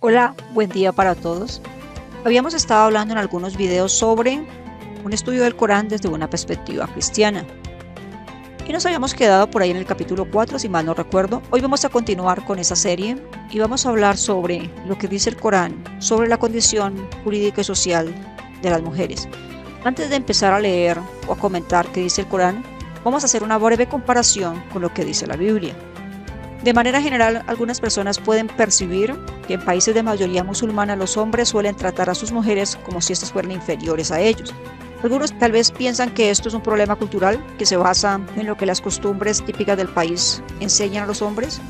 Hola, buen día para todos. Habíamos estado hablando en algunos videos sobre un estudio del Corán desde una perspectiva cristiana. Y nos habíamos quedado por ahí en el capítulo 4, si mal no recuerdo. Hoy vamos a continuar con esa serie y vamos a hablar sobre lo que dice el Corán, sobre la condición jurídica y social de las mujeres. Antes de empezar a leer o a comentar qué dice el Corán, vamos a hacer una breve comparación con lo que dice la Biblia. De manera general, algunas personas pueden percibir que en países de mayoría musulmana los hombres suelen tratar a sus mujeres como si éstas fueran inferiores a ellos. Algunos tal vez piensan que esto es un problema cultural que se basa en lo que las costumbres típicas del país enseñan a los hombres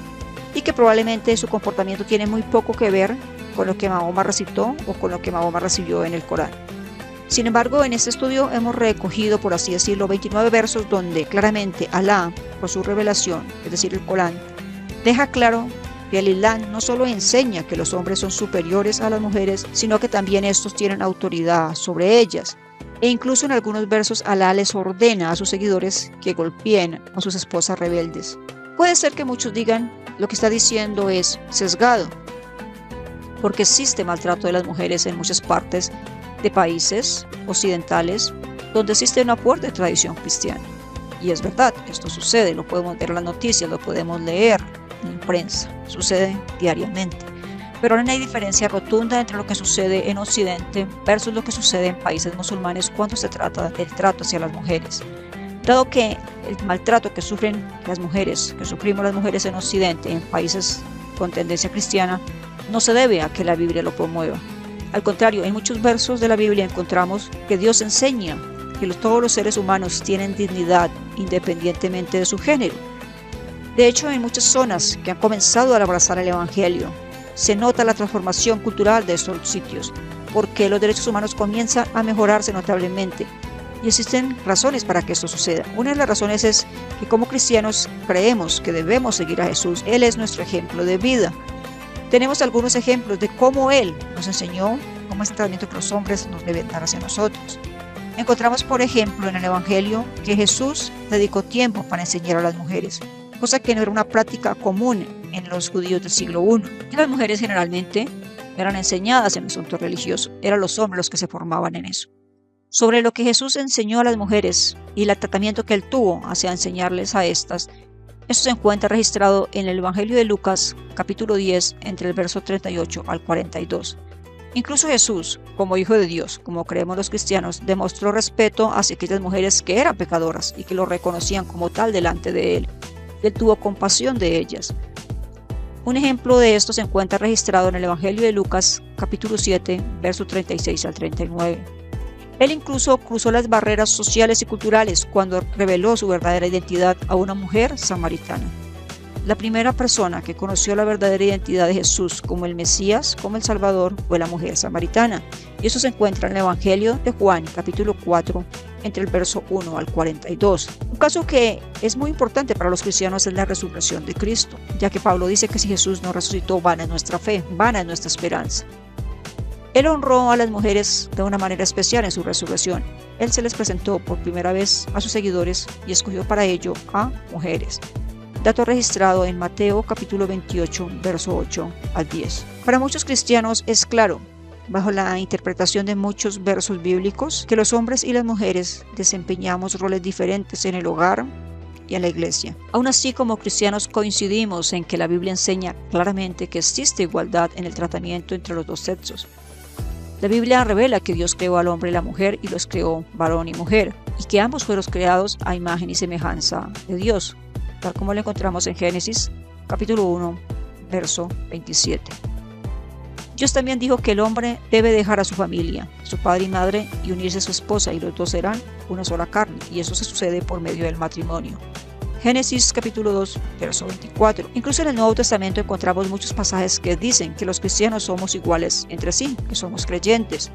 y que probablemente su comportamiento tiene muy poco que ver con lo que Mahoma recitó o con lo que Mahoma recibió en el Corán. Sin embargo, en este estudio hemos recogido, por así decirlo, 29 versos donde claramente Alá, por su revelación, es decir, el Corán, deja claro que el Islam no solo enseña que los hombres son superiores a las mujeres, sino que también estos tienen autoridad sobre ellas. E incluso en algunos versos Alá les ordena a sus seguidores que golpeen a sus esposas rebeldes. Puede ser que muchos digan lo que está diciendo es sesgado, porque existe maltrato de las mujeres en muchas partes de países occidentales donde existe una fuerte tradición cristiana. Y es verdad, esto sucede, lo podemos ver en las noticias, lo podemos leer en la prensa, sucede diariamente. Pero no hay diferencia rotunda entre lo que sucede en Occidente versus lo que sucede en países musulmanes cuando se trata del trato hacia las mujeres. Dado que el maltrato que sufren las mujeres, que sufrimos las mujeres en Occidente, en países con tendencia cristiana, no se debe a que la Biblia lo promueva. Al contrario, en muchos versos de la Biblia encontramos que Dios enseña que todos los seres humanos tienen dignidad independientemente de su género. De hecho, en muchas zonas que han comenzado a abrazar el Evangelio, se nota la transformación cultural de estos sitios, porque los derechos humanos comienzan a mejorarse notablemente. Y existen razones para que esto suceda. Una de las razones es que como cristianos creemos que debemos seguir a Jesús. Él es nuestro ejemplo de vida. Tenemos algunos ejemplos de cómo Él nos enseñó cómo es el tratamiento que los hombres nos deben dar hacia nosotros. Encontramos, por ejemplo, en el Evangelio que Jesús dedicó tiempo para enseñar a las mujeres, cosa que no era una práctica común en los judíos del siglo I. Y las mujeres generalmente eran enseñadas en el asunto religioso, eran los hombres los que se formaban en eso. Sobre lo que Jesús enseñó a las mujeres y el tratamiento que Él tuvo hacia enseñarles a estas, esto se encuentra registrado en el Evangelio de Lucas, capítulo 10, entre el verso 38 al 42. Incluso Jesús, como Hijo de Dios, como creemos los cristianos, demostró respeto hacia aquellas mujeres que eran pecadoras y que lo reconocían como tal delante de Él. Él tuvo compasión de ellas. Un ejemplo de esto se encuentra registrado en el Evangelio de Lucas, capítulo 7, versos 36 al 39. Él incluso cruzó las barreras sociales y culturales cuando reveló su verdadera identidad a una mujer samaritana. La primera persona que conoció la verdadera identidad de Jesús como el Mesías, como el Salvador, fue la mujer samaritana. Y eso se encuentra en el Evangelio de Juan, capítulo 4, entre el verso 1 al 42. Un caso que es muy importante para los cristianos es la resurrección de Cristo, ya que Pablo dice que si Jesús no resucitó, vana es nuestra fe, vana es nuestra esperanza. Él honró a las mujeres de una manera especial en su resurrección. Él se les presentó por primera vez a sus seguidores y escogió para ello a mujeres. Dato registrado en Mateo capítulo 28, verso 8 al 10. Para muchos cristianos es claro, bajo la interpretación de muchos versos bíblicos, que los hombres y las mujeres desempeñamos roles diferentes en el hogar y en la iglesia. Aún así, como cristianos coincidimos en que la Biblia enseña claramente que existe igualdad en el tratamiento entre los dos sexos. La Biblia revela que Dios creó al hombre y la mujer y los creó varón y mujer, y que ambos fueron creados a imagen y semejanza de Dios, tal como lo encontramos en Génesis, capítulo 1, verso 27. Dios también dijo que el hombre debe dejar a su familia, su padre y madre, y unirse a su esposa, y los dos serán una sola carne, y eso se sucede por medio del matrimonio. Génesis capítulo 2, verso 24. Incluso en el Nuevo Testamento encontramos muchos pasajes que dicen que los cristianos somos iguales entre sí, que somos creyentes,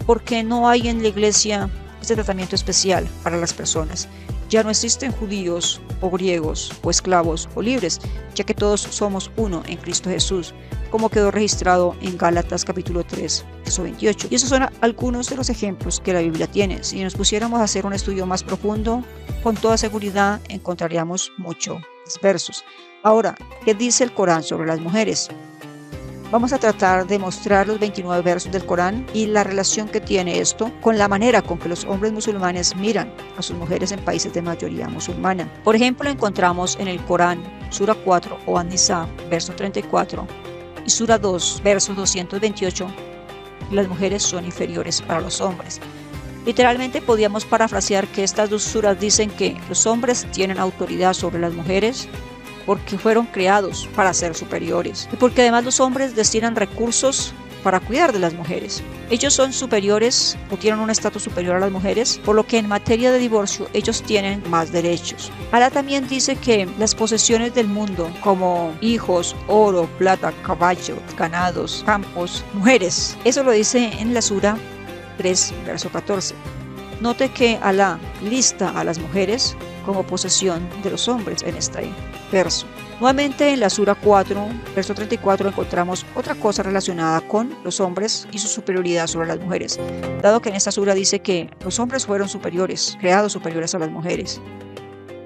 porque no hay en la iglesia este tratamiento especial para las personas. Ya no existen judíos o griegos o esclavos o libres, ya que todos somos uno en Cristo Jesús, como quedó registrado en Gálatas capítulo 3, verso 28. Y esos son algunos de los ejemplos que la Biblia tiene. Si nos pusiéramos a hacer un estudio más profundo, con toda seguridad encontraríamos muchos versos. Ahora, ¿qué dice el Corán sobre las mujeres? Vamos a tratar de mostrar los 29 versos del Corán y la relación que tiene esto con la manera con que los hombres musulmanes miran a sus mujeres en países de mayoría musulmana. Por ejemplo, encontramos en el Corán, Sura 4 o An-Nisa, verso 34, y Sura 2, verso 228, las mujeres son inferiores para los hombres. Literalmente podríamos parafrasear que estas dos suras dicen que los hombres tienen autoridad sobre las mujeres porque fueron creados para ser superiores y porque además los hombres destinan recursos para cuidar de las mujeres. Ellos son superiores o tienen un estatus superior a las mujeres, por lo que en materia de divorcio ellos tienen más derechos. Alá también dice que las posesiones del mundo, como hijos, oro, plata, caballos, ganados, campos, mujeres, eso lo dice en la Sura 3, verso 14. Note que Alá lista a las mujeres como posesión de los hombres en este verso. Nuevamente en la Sura 4, verso 34 encontramos otra cosa relacionada con los hombres y su superioridad sobre las mujeres, dado que en esta Sura dice que los hombres fueron superiores, creados superiores a las mujeres,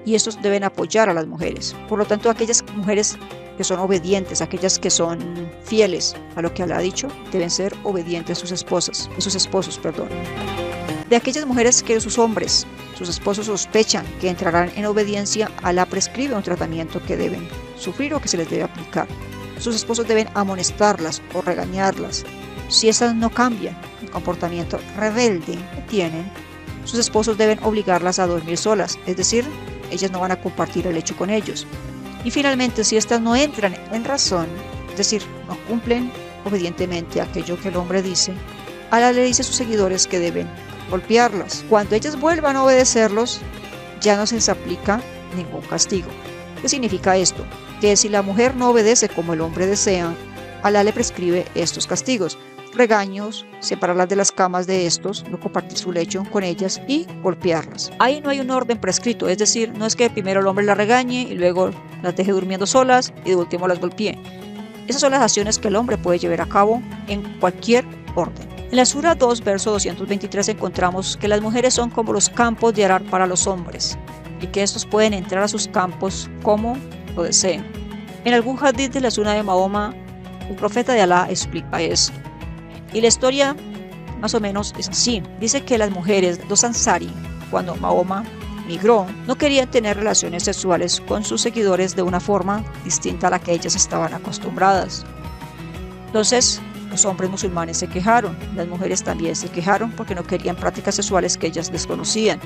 y estos deben apoyar a las mujeres. Por lo tanto, aquellas mujeres que son obedientes, aquellas que son fieles a lo que Alá ha dicho, deben ser obedientes a sus esposos. De aquellas mujeres que sus hombres, sus esposos sospechan que entrarán en obediencia, Alá prescribe un tratamiento que deben sufrir o que se les debe aplicar. Sus esposos deben amonestarlas o regañarlas. Si esas no cambian el comportamiento rebelde que tienen, sus esposos deben obligarlas a dormir solas, es decir, ellas no van a compartir el lecho con ellos. Y finalmente, si estas no entran en razón, es decir, no cumplen obedientemente aquello que el hombre dice, Alá le dice a sus seguidores que deben golpearlas. Cuando ellas vuelvan a obedecerlos, ya no se les aplica ningún castigo. ¿Qué significa esto? Que si la mujer no obedece como el hombre desea, Alá le prescribe estos castigos: regaños, separarlas de las camas de estos, no compartir su lecho con ellas y golpearlas. Ahí no hay un orden prescrito, es decir, no es que primero el hombre las regañe y luego las deje durmiendo solas y de último las golpee. Esas son las acciones que el hombre puede llevar a cabo en cualquier orden. En la Sura 2, verso 223 encontramos que las mujeres son como los campos de arar para los hombres y que estos pueden entrar a sus campos como lo deseen. En algún hadith de la Sunna de Mahoma, el profeta de Alá explica esto. Y la historia más o menos es así. Dice que las mujeres, los Ansari, cuando Mahoma migró, no querían tener relaciones sexuales con sus seguidores de una forma distinta a la que ellas estaban acostumbradas. Entonces, los hombres musulmanes se quejaron, las mujeres también se quejaron porque no querían prácticas sexuales que ellas desconocían.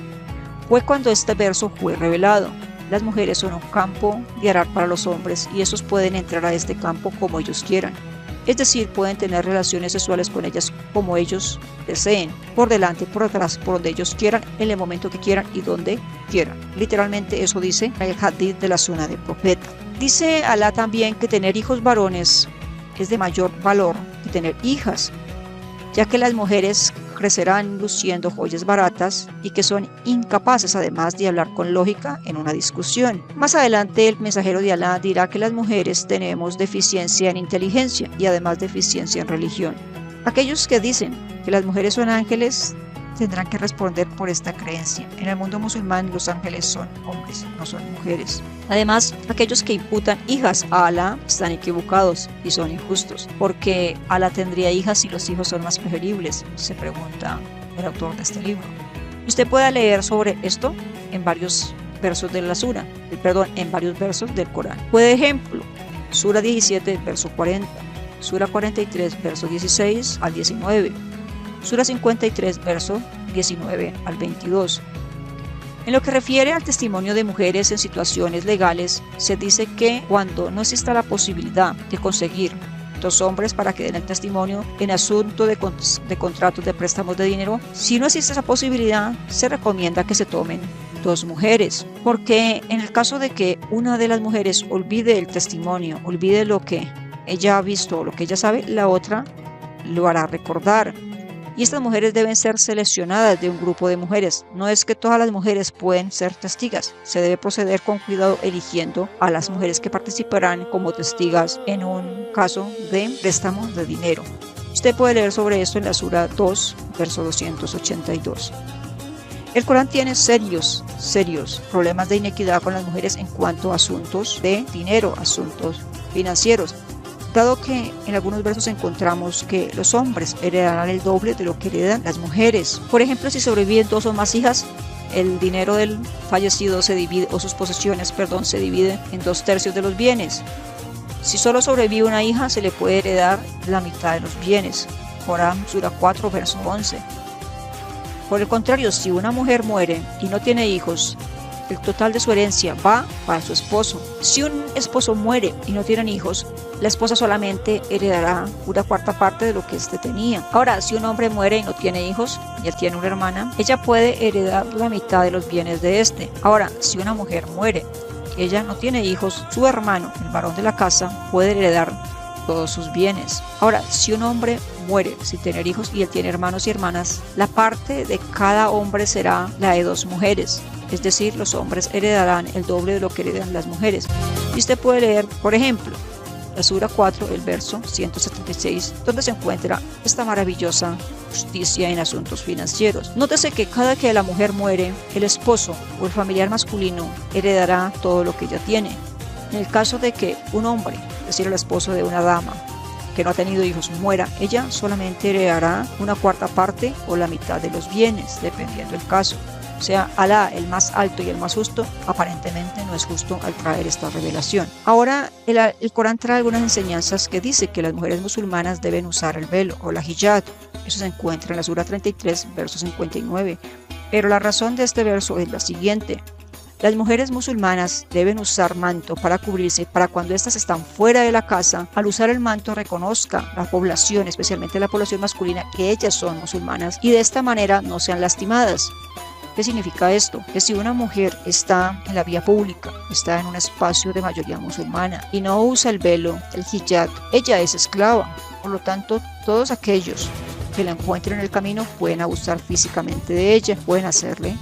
Fue cuando este verso fue revelado: las mujeres son un campo de arar para los hombres y estos pueden entrar a este campo como ellos quieran. Es decir, pueden tener relaciones sexuales con ellas como ellos deseen, por delante, por atrás, por donde ellos quieran, en el momento que quieran y donde quieran. Literalmente eso dice el hadith de la Sunna del profeta. Dice Alá también que tener hijos varones es de mayor valor que tener hijas, ya que las mujeres crecerán luciendo joyas baratas y que son incapaces además de hablar con lógica en una discusión. Más adelante el mensajero de Alá dirá que las mujeres tenemos deficiencia en inteligencia y además deficiencia en religión. Aquellos que dicen que las mujeres son ángeles tendrán que responder por esta creencia. En el mundo musulmán los ángeles son hombres, no son mujeres. Además, aquellos que imputan hijas a Alá están equivocados y son injustos, porque Alá tendría hijas si los hijos son más preferibles, se pregunta el autor de este libro. Usted puede leer sobre esto en varios versos de la Sura, en varios versos del Corán. Por ejemplo, Sura 17, verso 40, Sura 43, verso 16 al 19, Sura 53, verso 19 al 22. En lo que refiere al testimonio de mujeres en situaciones legales, se dice que cuando no exista la posibilidad de conseguir dos hombres para que den el testimonio en asunto de contratos de préstamos de dinero, si no existe esa posibilidad, se recomienda que se tomen dos mujeres, porque en el caso de que una de las mujeres olvide el testimonio, olvide lo que ella ha visto o lo que ella sabe, la otra lo hará recordar. Y estas mujeres deben ser seleccionadas de un grupo de mujeres. No es que todas las mujeres pueden ser testigas. Se debe proceder con cuidado eligiendo a las mujeres que participarán como testigas en un caso de préstamo de dinero. Usted puede leer sobre esto en la Sura 2, verso 282. El Corán tiene serios problemas de inequidad con las mujeres en cuanto a asuntos de dinero, asuntos financieros, dado que en algunos versos encontramos que los hombres heredarán el doble de lo que heredan las mujeres. Por ejemplo, si sobreviven 2 o más hijas, el dinero del fallecido se divide, o sus posesiones, se divide en 2/3 de los bienes. Si solo sobrevive una hija, se le puede heredar la mitad de los bienes. Corán, Sura 4, verso 11. Por el contrario, si una mujer muere y no tiene hijos, el total de su herencia va para su esposo. Si un esposo muere y no tienen hijos, la esposa solamente heredará una 1/4 parte de lo que éste tenía. Ahora, si un hombre muere y no tiene hijos, y él tiene una hermana, ella puede heredar la mitad de los bienes de este. Ahora, si una mujer muere y ella no tiene hijos, su hermano, el varón de la casa, puede heredar todos sus bienes. Ahora, si un hombre muere sin tener hijos y él tiene hermanos y hermanas, la parte de cada hombre será la de 2 mujeres. Es decir, los hombres heredarán el doble de lo que heredan las mujeres. Y usted puede leer, por ejemplo, la Sura 4, el verso 176, donde se encuentra esta maravillosa justicia en asuntos financieros. Nótese que cada que la mujer muere, el esposo o el familiar masculino heredará todo lo que ella tiene. En el caso de que un hombre, es decir, el esposo de una dama que no ha tenido hijos, muera, ella solamente heredará una 1/4 parte o la mitad de los bienes, dependiendo del caso. O sea, Alá, el más alto y el más justo, aparentemente no es justo al traer esta revelación. Ahora, el Corán trae algunas enseñanzas que dice que las mujeres musulmanas deben usar el velo o la hijab. Eso se encuentra en la Sura 33, verso 59. Pero la razón de este verso es la siguiente. Las mujeres musulmanas deben usar manto para cubrirse para cuando éstas están fuera de la casa. Al usar el manto reconozca la población, especialmente la población masculina, que ellas son musulmanas y de esta manera no sean lastimadas. ¿Qué significa esto? Que si una mujer está en la vía pública, está en un espacio de mayoría musulmana y no usa el velo, el hijab, ella es esclava. Por lo tanto, todos aquellos que la encuentren en el camino pueden abusar físicamente de ella, pueden hacerle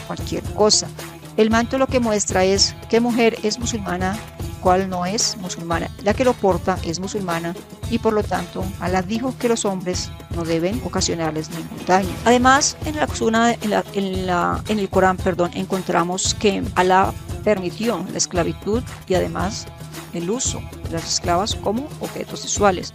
cualquier cosa. El manto lo que muestra es qué mujer es musulmana, cuál no es musulmana. La que lo porta es musulmana y por lo tanto Alá dijo que los hombres no deben ocasionarles ningún daño. Además, en el Corán, encontramos que Alá permitió la esclavitud y además el uso de las esclavas como objetos sexuales.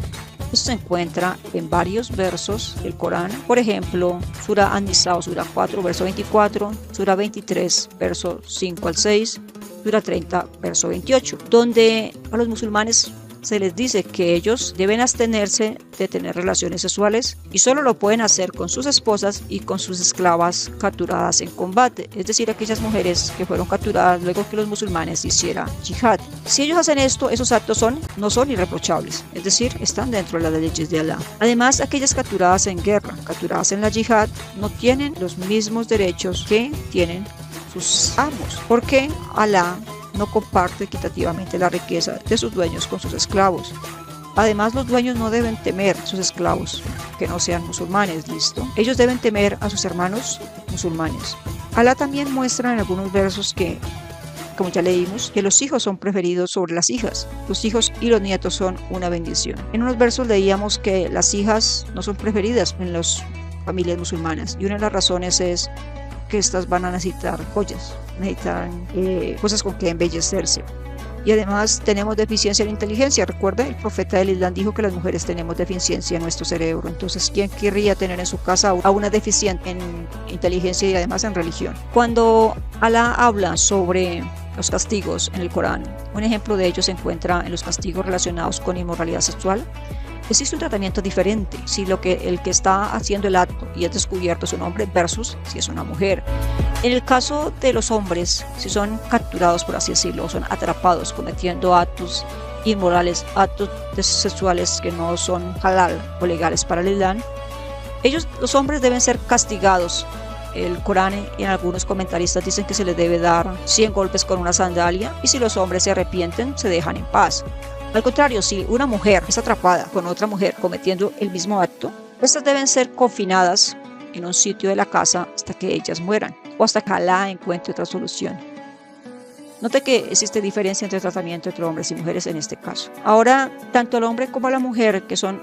Esto se encuentra en varios versos del Corán. Por ejemplo, Sura An-Nisa o Sura 4, verso 24, Sura 23, verso 5 al 6, Sura 30, verso 28, donde a los musulmanes se les dice que ellos deben abstenerse de tener relaciones sexuales y solo lo pueden hacer con sus esposas y con sus esclavas capturadas en combate, es decir, aquellas mujeres que fueron capturadas luego que los musulmanes hicieran yihad. Si ellos hacen esto, esos actos no son irreprochables, es decir, están dentro de las leyes de Alá. Además, aquellas capturadas en guerra, capturadas en la yihad, no tienen los mismos derechos que tienen sus amos, porque Alá no comparte equitativamente la riqueza de sus dueños con sus esclavos. Además, los dueños no deben temer a sus esclavos que no sean musulmanes, ¿listo? Ellos deben temer a sus hermanos musulmanes. Alá también muestra en algunos versos que, como ya leímos, que los hijos son preferidos sobre las hijas. Los hijos y los nietos son una bendición. En unos versos leíamos que las hijas no son preferidas en las familias musulmanas y una de las razones es que estas van a necesitar joyas, necesitan cosas con que embellecerse. Y además tenemos deficiencia en inteligencia. Recuerda, el profeta del Islam dijo que las mujeres tenemos deficiencia en nuestro cerebro. Entonces, ¿quién querría tener en su casa a una deficiente en inteligencia y además en religión? Cuando Alá habla sobre los castigos en el Corán, un ejemplo de ello se encuentra en los castigos relacionados con inmoralidad sexual. Existe un tratamiento diferente si el que está haciendo el acto y es descubierto es un hombre versus si es una mujer. En el caso de los hombres, si son capturados, por así decirlo, son atrapados cometiendo actos inmorales, actos sexuales que no son halal o legales para el Islam, los hombres deben ser castigados. El Corán y algunos comentaristas dicen que se les debe dar 100 golpes con una sandalia y si los hombres se arrepienten, se dejan en paz. Al contrario, si una mujer es atrapada con otra mujer cometiendo el mismo acto, estas deben ser confinadas en un sitio de la casa hasta que ellas mueran o hasta que Alá encuentre otra solución. Note que existe diferencia entre tratamiento entre hombres y mujeres en este caso. Ahora, tanto el hombre como la mujer que son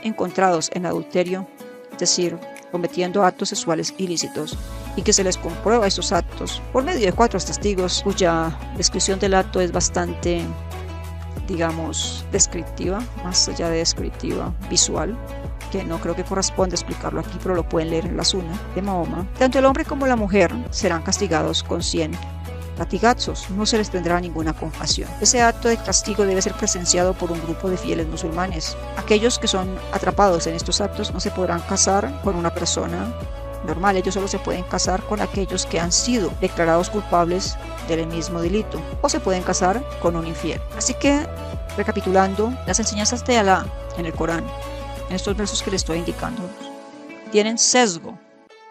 encontrados en adulterio, es decir, cometiendo actos sexuales ilícitos y que se les comprueba esos actos por medio de 4 testigos cuya descripción del acto es bastante digamos, descriptiva, más allá de descriptiva, visual, que no creo que corresponde explicarlo aquí, pero lo pueden leer en la Sunna de Mahoma. Tanto el hombre como la mujer serán castigados con 100 latigazos, no se les tendrá ninguna compasión. Ese acto de castigo debe ser presenciado por un grupo de fieles musulmanes. Aquellos que son atrapados en estos actos no se podrán casar con una persona normal, ellos solo se pueden casar con aquellos que han sido declarados culpables del mismo delito, o se pueden casar con un infiel. Así que, recapitulando, las enseñanzas de Alá en el Corán, en estos versos que les estoy indicando, tienen sesgo,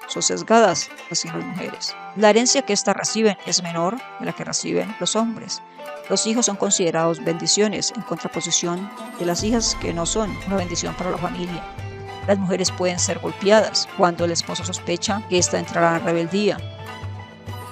son sesgadas hacia las mujeres. La herencia que éstas reciben es menor de la que reciben los hombres. Los hijos son considerados bendiciones en contraposición de las hijas que no son una bendición para la familia. Las mujeres pueden ser golpeadas cuando el esposo sospecha que ésta entrará en rebeldía.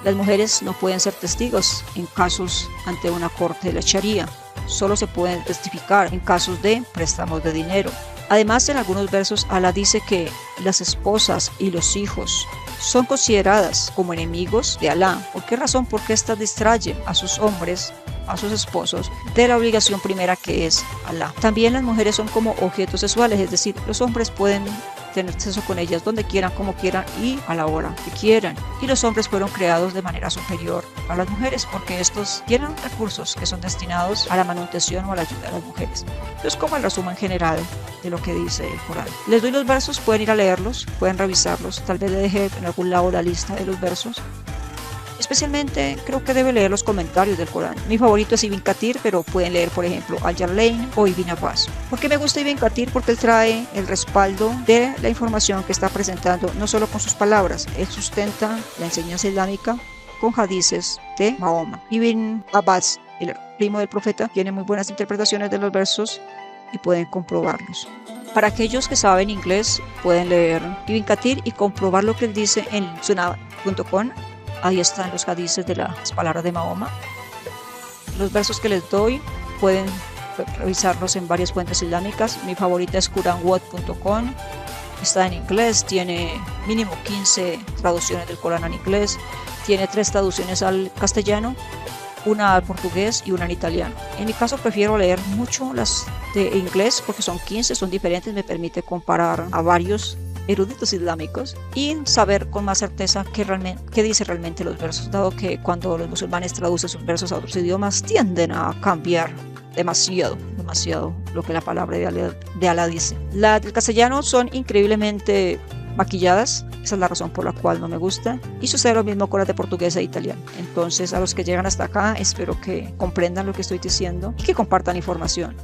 Las mujeres no pueden ser testigos en casos ante una corte de la Sharia. Solo se pueden testificar en casos de préstamos de dinero. Además, en algunos versos, Alá dice que las esposas y los hijos son consideradas como enemigos de Alá. ¿Por qué razón? Porque éstas distrayen a sus hombres, a sus esposos, de la obligación primera que es Alá. También las mujeres son como objetos sexuales, es decir, los hombres pueden tener sexo con ellas donde quieran, como quieran y a la hora que quieran. Y los hombres fueron creados de manera superior a las mujeres porque estos tienen recursos que son destinados a la manutención o a la ayuda de las mujeres. Entonces, como el resumen general de lo que dice el Corán. Les doy los versos, pueden ir a leerlos, pueden revisarlos, tal vez le deje en algún lado la lista de los versos. Especialmente creo que debe leer los comentarios del Corán. Mi favorito es Ibn Kathir, pero pueden leer por ejemplo Al-Jalalayn o Ibn Abbas. ¿Por qué me gusta Ibn Kathir? Porque él trae el respaldo de la información que está presentando, no solo con sus palabras, él sustenta la enseñanza islámica con hadices de Mahoma. Ibn Abbas, el primo del profeta, tiene muy buenas interpretaciones de los versos y pueden comprobarlos. Para aquellos que saben inglés, pueden leer Ibn Kathir y comprobar lo que él dice en sunnah.com. Ahí están los hadices de las palabras de Mahoma. Los versos que les doy pueden revisarlos en varias fuentes islámicas. Mi favorita es quranwatch.com. Está en inglés, tiene mínimo 15 traducciones del Corán en inglés. Tiene 3 traducciones al castellano, una al portugués y una en italiano. En mi caso prefiero leer mucho las de inglés porque son 15, son diferentes, me permite comparar a varios eruditos islámicos y saber con más certeza qué dice realmente los versos, dado que cuando los musulmanes traducen sus versos a otros idiomas tienden a cambiar demasiado lo que la palabra de Alá dice. Las del castellano son increíblemente maquilladas, esa es la razón por la cual no me gusta, y sucede lo mismo con las de portugués e italiano. Entonces, a los que llegan hasta acá, espero que comprendan lo que estoy diciendo y que compartan información.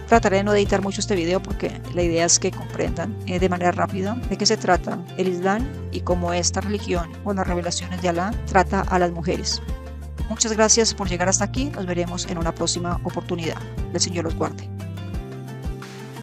Trataré de no editar mucho este video porque la idea es que comprendan de manera rápida de qué se trata el Islam y cómo esta religión o las revelaciones de Alá trata a las mujeres. Muchas gracias por llegar hasta aquí, nos veremos en una próxima oportunidad. El Señor los guarde.